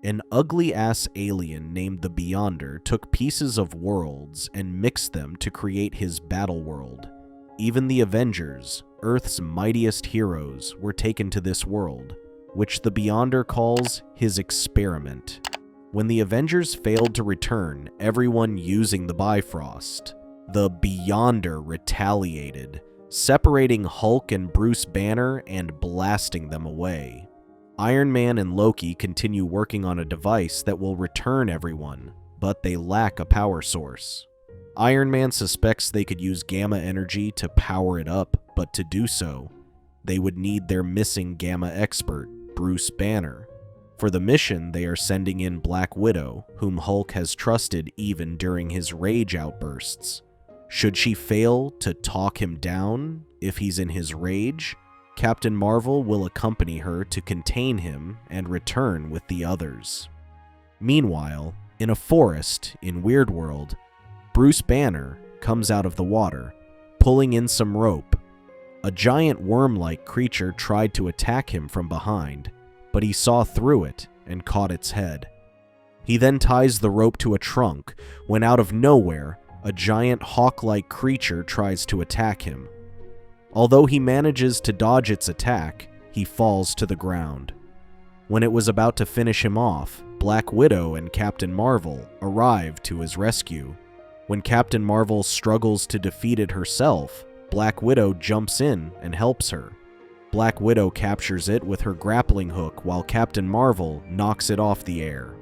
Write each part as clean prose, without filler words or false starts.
An ugly-ass alien named the Beyonder took pieces of worlds and mixed them to create his battle world. Even the Avengers, Earth's mightiest heroes, were taken to this world, which the Beyonder calls his experiment. When the Avengers failed to return everyone using the Bifrost, the Beyonder retaliated, separating Hulk and Bruce Banner and blasting them away. Iron Man and Loki continue working on a device that will return everyone, but they lack a power source. Iron Man suspects they could use gamma energy to power it up, but to do so, they would need their missing gamma expert, Bruce Banner. For the mission, they are sending in Black Widow, whom Hulk has trusted even during his rage outbursts. Should she fail to talk him down if he's in his rage, Captain Marvel will accompany her to contain him and return with the others. Meanwhile, in a forest in Weird World, Bruce Banner comes out of the water, pulling in some rope. A giant worm-like creature tried to attack him from behind, but he saw through it and caught its head. He then ties the rope to a trunk when out of nowhere, a giant hawk-like creature tries to attack him. Although he manages to dodge its attack, he falls to the ground. When it was about to finish him off, Black Widow and Captain Marvel arrive to his rescue. When Captain Marvel struggles to defeat it herself, Black Widow jumps in and helps her. Black Widow captures it with her grappling hook while Captain Marvel knocks it off the air.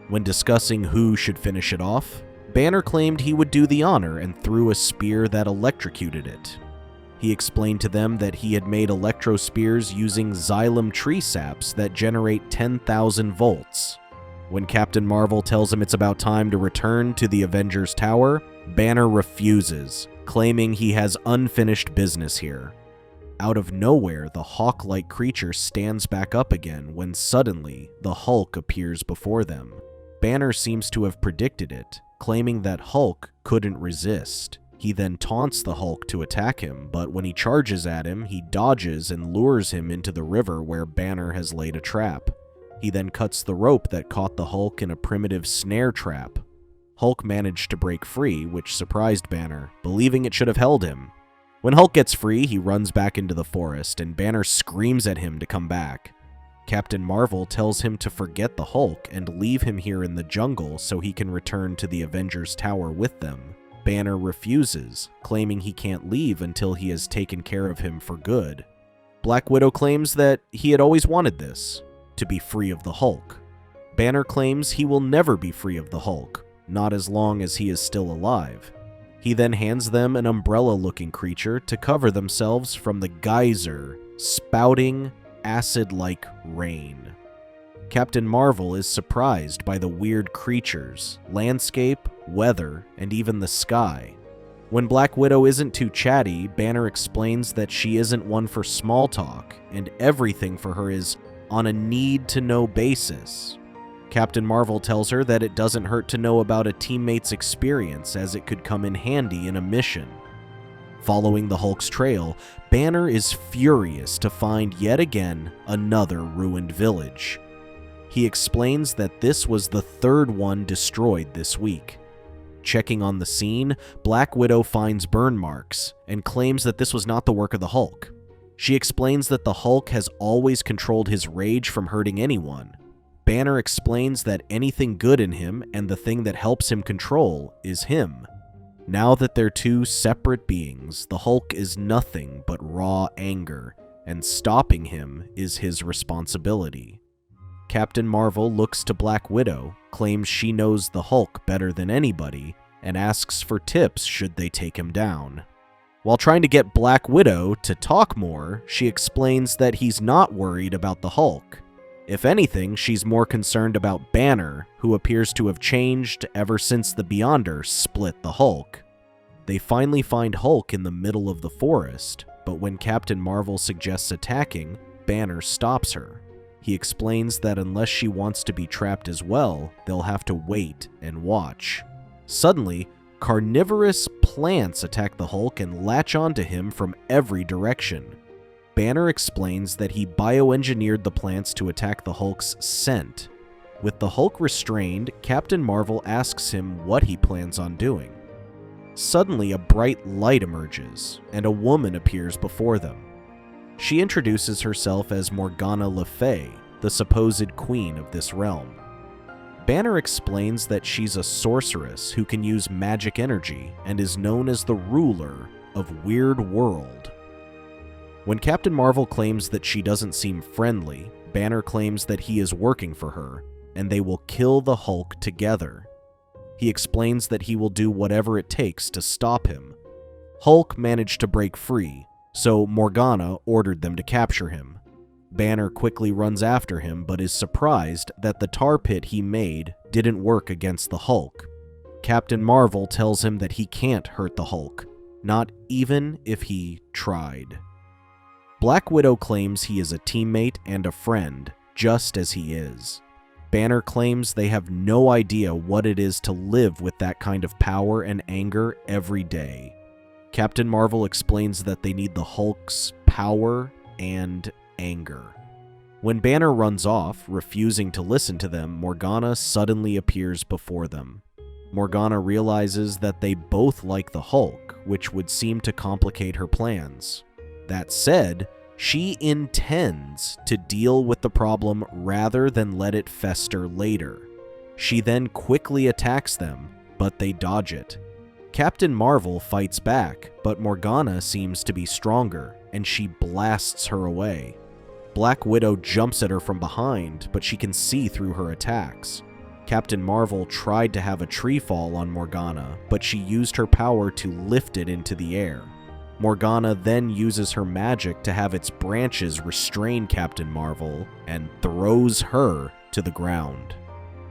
When discussing who should finish it off, Banner claimed he would do the honor and threw a spear that electrocuted it. He explained to them that he had made electro spears using xylem tree saps that generate 10,000 volts. When Captain Marvel tells him it's about time to return to the Avengers Tower, Banner refuses, claiming he has unfinished business here. Out of nowhere, the hawk-like creature stands back up again when suddenly the Hulk appears before them. Banner seems to have predicted it, claiming that Hulk couldn't resist. He then taunts the Hulk to attack him, but when he charges at him, he dodges and lures him into the river where Banner has laid a trap. He then cuts the rope that caught the Hulk in a primitive snare trap. Hulk managed to break free, which surprised Banner, believing it should have held him. When Hulk gets free, he runs back into the forest, and Banner screams at him to come back. Captain Marvel tells him to forget the Hulk and leave him here in the jungle so he can return to the Avengers Tower with them. Banner refuses, claiming he can't leave until he has taken care of him for good. Black Widow claims that he had always wanted this, to be free of the Hulk. Banner claims he will never be free of the Hulk, not as long as he is still alive. He then hands them an umbrella-looking creature to cover themselves from the geyser, spouting acid-like rain. Captain Marvel is surprised by the weird creatures, landscape, weather, and even the sky. When Black Widow isn't too chatty, Banner explains that she isn't one for small talk, and everything for her is on a need-to-know basis. Captain Marvel tells her that it doesn't hurt to know about a teammate's experience, as it could come in handy in a mission. Following the Hulk's trail, Banner is furious to find yet again another ruined village. He explains that this was the third one destroyed this week. Checking on the scene, Black Widow finds burn marks and claims that this was not the work of the Hulk. She explains that the Hulk has always controlled his rage from hurting anyone. Banner explains that anything good in him and the thing that helps him control is him. Now that they're two separate beings, the Hulk is nothing but raw anger, and stopping him is his responsibility. Captain Marvel looks to Black Widow, claims she knows the Hulk better than anybody, and asks for tips should they take him down. While trying to get Black Widow to talk more, she explains that he's not worried about the Hulk. If anything, she's more concerned about Banner, who appears to have changed ever since the Beyonder split the Hulk. They finally find Hulk in the middle of the forest, but when Captain Marvel suggests attacking, Banner stops her. He explains that unless she wants to be trapped as well, they'll have to wait and watch. Suddenly, carnivorous plants attack the Hulk and latch onto him from every direction. Banner explains that he bioengineered the plants to attack the Hulk's scent. With the Hulk restrained, Captain Marvel asks him what he plans on doing. Suddenly, a bright light emerges, and a woman appears before them. She introduces herself as Morgana Le Fay, the supposed queen of this realm. Banner explains that she's a sorceress who can use magic energy and is known as the ruler of Weird World. When Captain Marvel claims that she doesn't seem friendly, Banner claims that he is working for her, and they will kill the Hulk together. He explains that he will do whatever it takes to stop him. Hulk managed to break free, so Morgana ordered them to capture him. Banner quickly runs after him, but is surprised that the tar pit he made didn't work against the Hulk. Captain Marvel tells him that he can't hurt the Hulk, not even if he tried. Black Widow claims he is a teammate and a friend, just as he is. Banner claims they have no idea what it is to live with that kind of power and anger every day. Captain Marvel explains that they need the Hulk's power and anger. When Banner runs off, refusing to listen to them, Morgana suddenly appears before them. Morgana realizes that they both like the Hulk, which would seem to complicate her plans. That said, she intends to deal with the problem rather than let it fester later. She then quickly attacks them, but they dodge it. Captain Marvel fights back, but Morgana seems to be stronger, and she blasts her away. Black Widow jumps at her from behind, but she can see through her attacks. Captain Marvel tried to have a tree fall on Morgana, but she used her power to lift it into the air. Morgana then uses her magic to have its branches restrain Captain Marvel and throws her to the ground.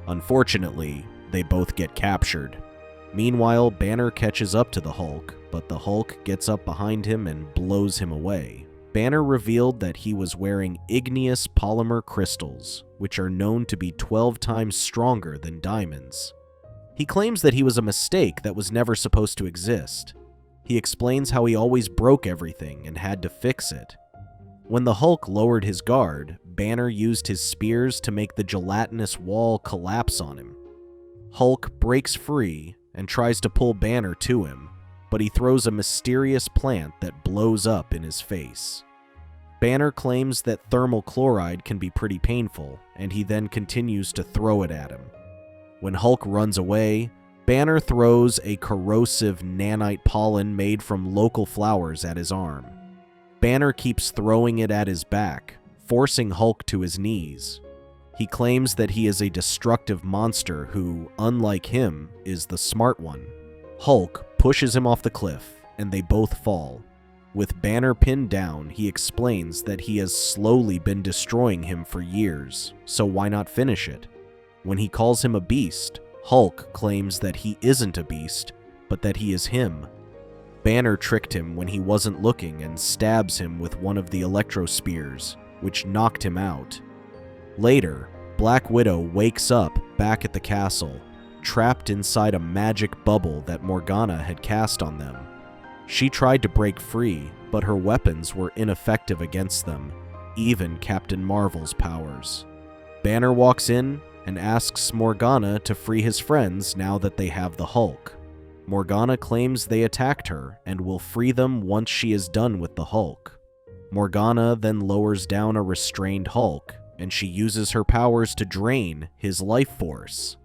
Unfortunately, they both get captured. Meanwhile, Banner catches up to the Hulk, but the Hulk gets up behind him and blows him away. Banner revealed that he was wearing igneous polymer crystals, which are known to be 12 times stronger than diamonds. He claims that he was a mistake that was never supposed to exist. He explains how he always broke everything and had to fix it. When the Hulk lowered his guard, Banner used his spears to make the gelatinous wall collapse on him. Hulk breaks free and tries to pull Banner to him, but he throws a mysterious plant that blows up in his face. Banner claims that thermal chloride can be pretty painful, and he then continues to throw it at him. When Hulk runs away, Banner throws a corrosive nanite pollen made from local flowers at his arm. Banner keeps throwing it at his back, forcing Hulk to his knees. He claims that he is a destructive monster who, unlike him, is the smart one. Hulk pushes him off the cliff, and they both fall. With Banner pinned down, he explains that he has slowly been destroying him for years, so why not finish it? When he calls him a beast, Hulk claims that he isn't a beast, but that he is him. Banner tricked him when he wasn't looking and stabs him with one of the electro spears, which knocked him out. Later, Black Widow wakes up back at the castle, trapped inside a magic bubble that Morgana had cast on them. She tried to break free, but her weapons were ineffective against them, even Captain Marvel's powers. Banner walks in and asks Morgana to free his friends now that they have the Hulk. Morgana claims they attacked her and will free them once she is done with the Hulk. Morgana then lowers down a restrained Hulk, and she uses her powers to drain his life force.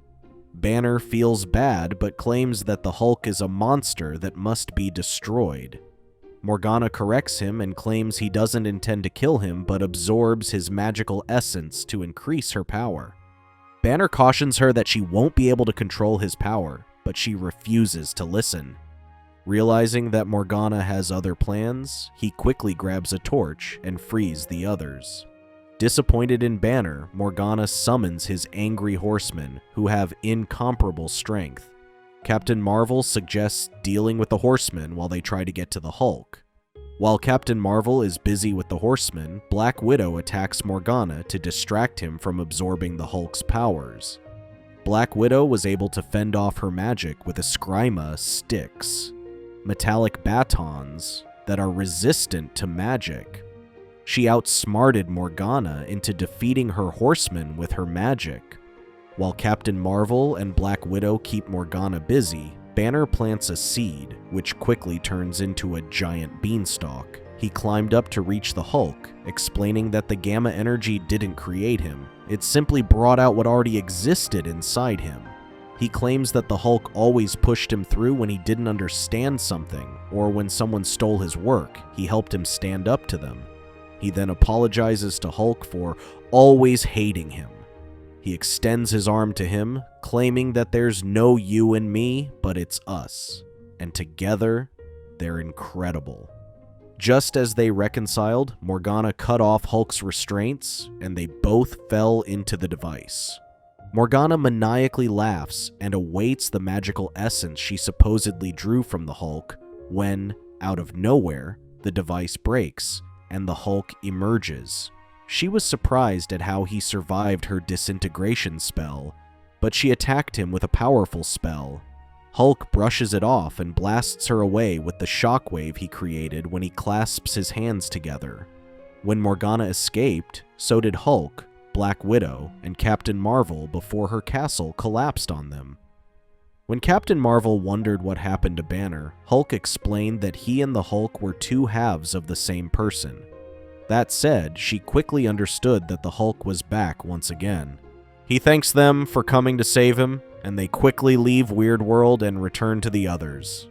Banner feels bad but claims that the Hulk is a monster that must be destroyed. Morgana corrects him and claims he doesn't intend to kill him but absorbs his magical essence to increase her power. Banner cautions her that she won't be able to control his power, but she refuses to listen. Realizing that Morgana has other plans, he quickly grabs a torch and frees the others. Disappointed in Banner, Morgana summons his angry horsemen, who have incomparable strength. Captain Marvel suggests dealing with the horsemen while they try to get to the Hulk. While Captain Marvel is busy with the horsemen, Black Widow attacks Morgana to distract him from absorbing the Hulk's powers. Black Widow was able to fend off her magic with Eskrima sticks, metallic batons that are resistant to magic. She outsmarted Morgana into defeating her horsemen with her magic. While Captain Marvel and Black Widow keep Morgana busy, Banner plants a seed, which quickly turns into a giant beanstalk. He climbed up to reach the Hulk, explaining that the gamma energy didn't create him. It simply brought out what already existed inside him. He claims that the Hulk always pushed him through when he didn't understand something, or when someone stole his work, he helped him stand up to them. He then apologizes to Hulk for always hating him. He extends his arm to him, claiming that there's no you and me, but it's us. And together, they're incredible. Just as they reconciled, Morgana cut off Hulk's restraints, and they both fell into the device. Morgana maniacally laughs and awaits the magical essence she supposedly drew from the Hulk when, out of nowhere, the device breaks, and the Hulk emerges. She was surprised at how he survived her disintegration spell, but she attacked him with a powerful spell. Hulk brushes it off and blasts her away with the shockwave he created when he clasps his hands together. When Morgana escaped, so did Hulk, Black Widow, and Captain Marvel before her castle collapsed on them. When Captain Marvel wondered what happened to Banner, Hulk explained that he and the Hulk were two halves of the same person. That said, she quickly understood that the Hulk was back once again. He thanks them for coming to save him, and they quickly leave Weird World and return to the others.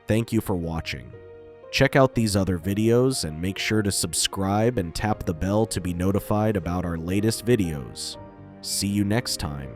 Thank you for watching. Check out these other videos and make sure to subscribe and tap the bell to be notified about our latest videos. See you next time.